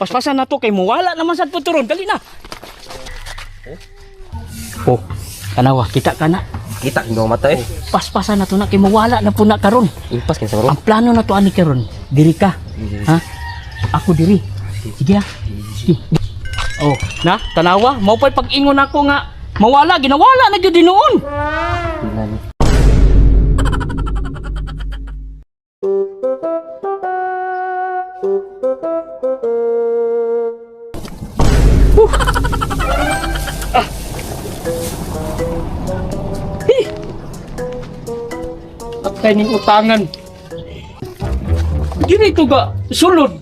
Paspasan na to kay muwala naman sad puturon. Dali na. Oh, kanawa, kita ka na. Kita hindi mata eh. Paspasan na to na kay muwala na po na karon. Impas kinsa ron. Ang plano na to ani karon, diri ka. Ha? Ako diri. Sige ha. Sige. Oh, na tanawa, mao pay pag-ingon ako nga mawala, ginawala na gyud dinuon. At ning utangan. Diri to ga sulod.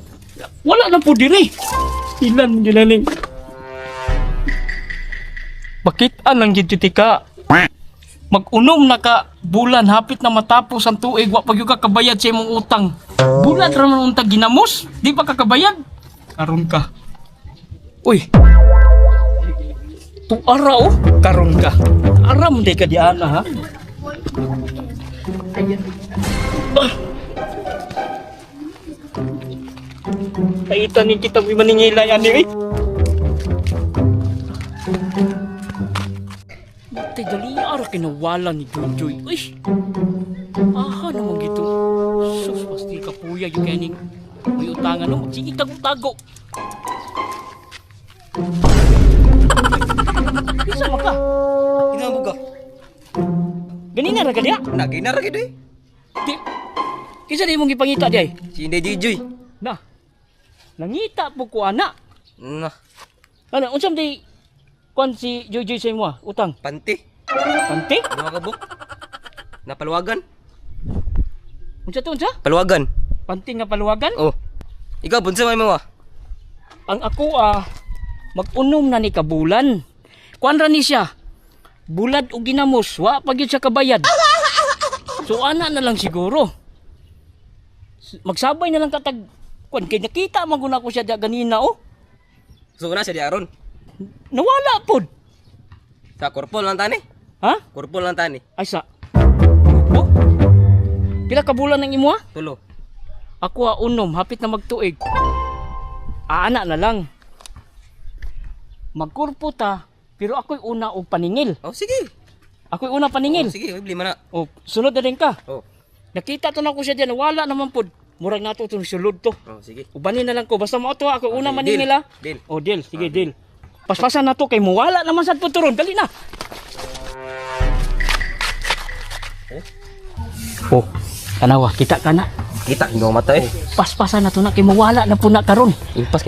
Wala na po diri. Ilan ginaling. Bakit anang gititika? Mag-unom na ka bulan hapit na matapos ang tuig wa pag ka kabayad sa imong utang. Bulan ra man unta ginamos, di pa ka kabayad. Karon ka. Uy. Tuara oh, karon ka. Aram di ka diana ha. Ayan. Kaitan ni kita maningilay ani eh. Tay dali ara kinawala ni Jojoy. Uy. Aha naman gito. Sus pasti ka puya yung kaning may utangan no. Sige tago-tago. Bisa maka. Inabog ka. Ganina ra ka diya? Nagina ra gid eh. Di. Kisa di mong gipangita diay? Si Inday Jijoy. Na. Nangita po ko ana. Nah, Ano unsam di kon si Jojoy sa imo utang? panti. Pante? Ano ka buk? Napaluwagan. Unsa to unsa? Paluwagan. Pante nga paluwagan? Oh. Ikaw bunsa may mo? Ang ako mag-unom na ni kabulan. Kuan ra ni siya. Bulad o ginamos, wa pa gyud siya kabayad. So ana na lang siguro. Magsabay na lang katag kuan kay nakita man guna ko siya da ganina oh. So na siya di aron. Nawala pod. Sa korpol lang tani. Ha? Korpol lang tani. Ay sa. Oh. Pila ka bulan ang imo ha? Tulo. Ako unom hapit na magtuig. Ana na lang. Magkurpo ta, pero ako'y una og paningil. Oh sige. Ako'y una paningil. Oh, sige, bili man na. Oh, sunod na rin ka. Oh. Nakita to na ko siya diyan, wala naman pod. Murag nato itong sulod to. Oh, sige. Ubanin na lang ko, basta mo to ako una sige, maningil deal. ha. Deal. Oh, deal, sige, deal. Paspasan na to kay muwala naman sad puturon, dali na. Oh, kanawa, kita ka na. Kita hindi mata eh. Paspasan na to na kay muwala na po na karon. Impas